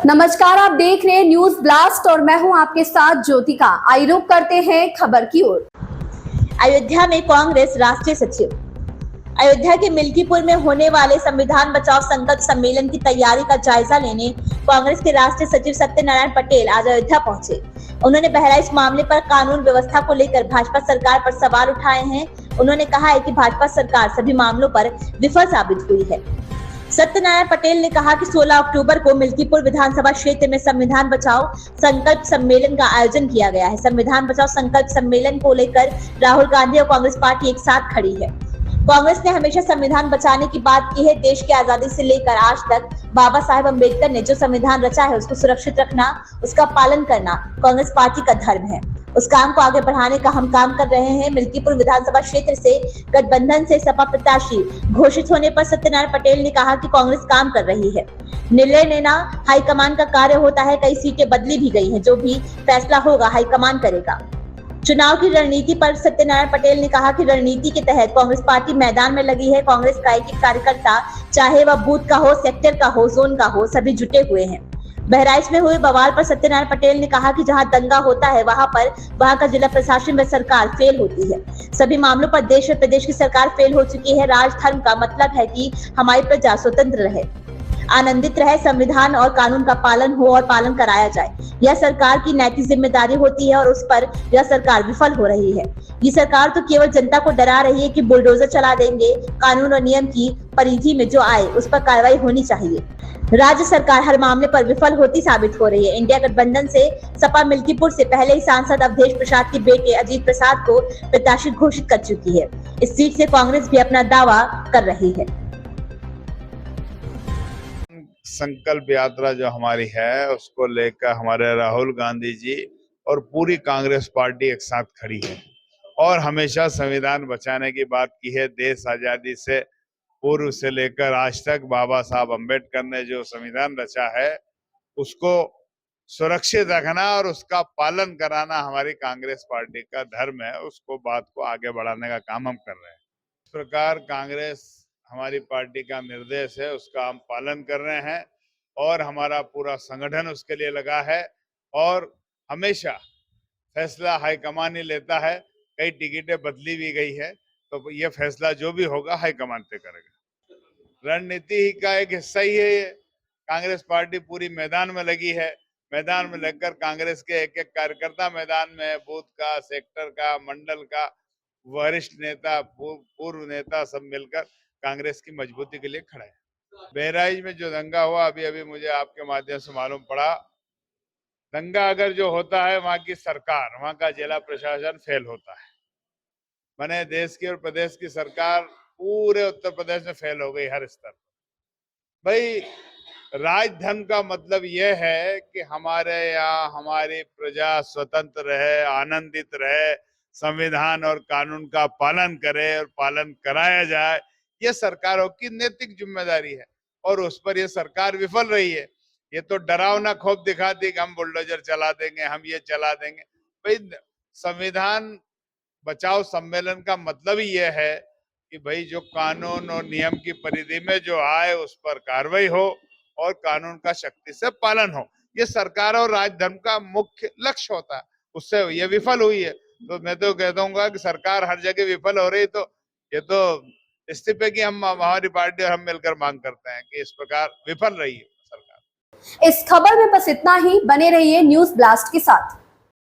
नमस्कार, आप देख रहे हैं न्यूज ब्लास्ट और मैं हूं आपके साथ ज्योतिका। आइए रुक करते हैं खबर की ओर। अयोध्या में कांग्रेस राष्ट्रीय सचिव। अयोध्या के मिल्कीपुर में होने वाले संविधान बचाओ संकल्प सम्मेलन की तैयारी का जायजा लेने कांग्रेस के राष्ट्रीय सचिव सत्यनारायण पटेल आज अयोध्या पहुंचे। उन्होंने बहराइच मामले पर कानून व्यवस्था को लेकर भाजपा सरकार पर सवाल उठाए हैं। उन्होंने कहा है कि भाजपा सरकार सभी मामलों पर विफल साबित हुई है। सत्यनारायण पटेल ने कहा कि 16 अक्टूबर को मिल्कीपुर विधानसभा क्षेत्र में संविधान बचाओ संकल्प सम्मेलन का आयोजन किया गया है। संविधान बचाओ संकल्प सम्मेलन को लेकर राहुल गांधी और कांग्रेस पार्टी एक साथ खड़ी है। कांग्रेस ने हमेशा संविधान बचाने की बात की है। देश की आजादी से लेकर आज तक बाबा साहेब अम्बेडकर ने जो संविधान रचा है उसको सुरक्षित रखना, उसका पालन करना कांग्रेस पार्टी का धर्म है। उस काम को आगे बढ़ाने का हम काम कर रहे हैं। मिल्कीपुर विधानसभा क्षेत्र से गठबंधन से सपा प्रत्याशी घोषित होने पर सत्यनारायण पटेल ने कहा कि कांग्रेस काम कर रही है। निर्णय लेना हाईकमान का कार्य होता है। कई सीटें बदली भी गई हैं, जो भी फैसला होगा हाईकमान करेगा। चुनाव की रणनीति पर सत्यनारायण पटेल ने कहा कि रणनीति के तहत कांग्रेस पार्टी मैदान में लगी है। कांग्रेस का एक कार्यकर्ता, चाहे वह बूथ का हो, सेक्टर का हो, जोन का हो, सभी जुटे हुए हैं। बहराइच में हुए बवाल पर सत्यनारायण पटेल ने कहा कि जहां दंगा होता है वहां का जिला प्रशासन व सरकार फेल होती है। सभी मामलों पर देश और प्रदेश की सरकार फेल हो चुकी है। राज धर्म का मतलब है कि हमारी प्रजा स्वतंत्र रहे, आनंदित रहे, संविधान और कानून का पालन हो और पालन कराया जाए। यह सरकार की नैतिक जिम्मेदारी होती है और उस पर यह सरकार विफल हो रही है। ये सरकार तो केवल जनता को डरा रही है कि बुलडोजर चला देंगे। कानून और नियम की परिधि में जो आए उस पर कार्रवाई होनी चाहिए। राज्य सरकार हर मामले पर विफल होती साबित हो रही है। इंडिया गठबंधन से सपा मिल्कीपुर से पहले ही सांसद अवधेश प्रसाद के बेटे अजीत प्रसाद को प्रत्याशी घोषित कर चुकी है। इस सीट से कांग्रेस भी अपना दावा कर रही है। संकल्प यात्रा जो हमारी है उसको लेकर हमारे राहुल गांधी जी और पूरी कांग्रेस पार्टी एक साथ खड़ी है और हमेशा संविधान बचाने की बात की है। देश आजादी से पूर्व से लेकर आज तक बाबा साहब अम्बेडकर ने जो संविधान रचा है उसको सुरक्षित रखना और उसका पालन कराना हमारी कांग्रेस पार्टी का धर्म है। उसको बात को आगे बढ़ाने का काम हम कर रहे हैं। इस प्रकार कांग्रेस हमारी पार्टी का निर्देश है, उसका हम पालन कर रहे हैं और हमारा पूरा संगठन उसके लिए लगा है और हमेशा फैसला हाईकमान ही लेता है। कई टिकटें बदली भी गई है तो ये फैसला जो भी होगा हाईकमान तय करेगा। रणनीति का एक हिस्सा ही है ये। कांग्रेस पार्टी पूरी मैदान में लगी है। मैदान में लगकर कांग्रेस के एक एक कार्यकर्ता मैदान में, बूथ का, सेक्टर का, मंडल का, वरिष्ठ नेता, पूर्व नेता सब मिलकर कांग्रेस की मजबूती के लिए खड़ा है। बहराइच में जो दंगा हुआ, अभी अभी मुझे आपके माध्यम से मालूम पड़ा, दंगा अगर जो होता है वहां की सरकार, वहां का जिला प्रशासन फेल होता है। मैंने देश की और प्रदेश की सरकार पूरे उत्तर प्रदेश में फेल हो गई हर स्तर पर। भाई, राजधर्म का मतलब यह है कि हमारे यहाँ हमारी प्रजा स्वतंत्र रहे, आनंदित रहे, संविधान और कानून का पालन करे और पालन कराया जाए। ये सरकारों की नैतिक जिम्मेदारी है और उस पर ये सरकार विफल रही है। ये तो डरावना खौफ दिखाती कि हम बुलडोजर चला देंगे, हम ये चला देंगे। भाई, संविधान बचाओ सम्मेलन का मतलब ही यह है कि भाई जो कानून और नियम की परिधि में जो आए उस पर कार्रवाई हो और कानून का शक्ति से पालन हो। ये सरकार और राजधर्म का मुख्य लक्ष्य होता है। उससे ये विफल हुई है तो मैं तो कह दूंगा कि सरकार हर जगह विफल हो रही, तो ये तो इस्तीफे की हम, हमारी पार्टी और हम मिलकर मांग करते हैं कि इस प्रकार विफल रही है सरकार। इस खबर में बस इतना ही। बने रहिए न्यूज ब्लास्ट के साथ।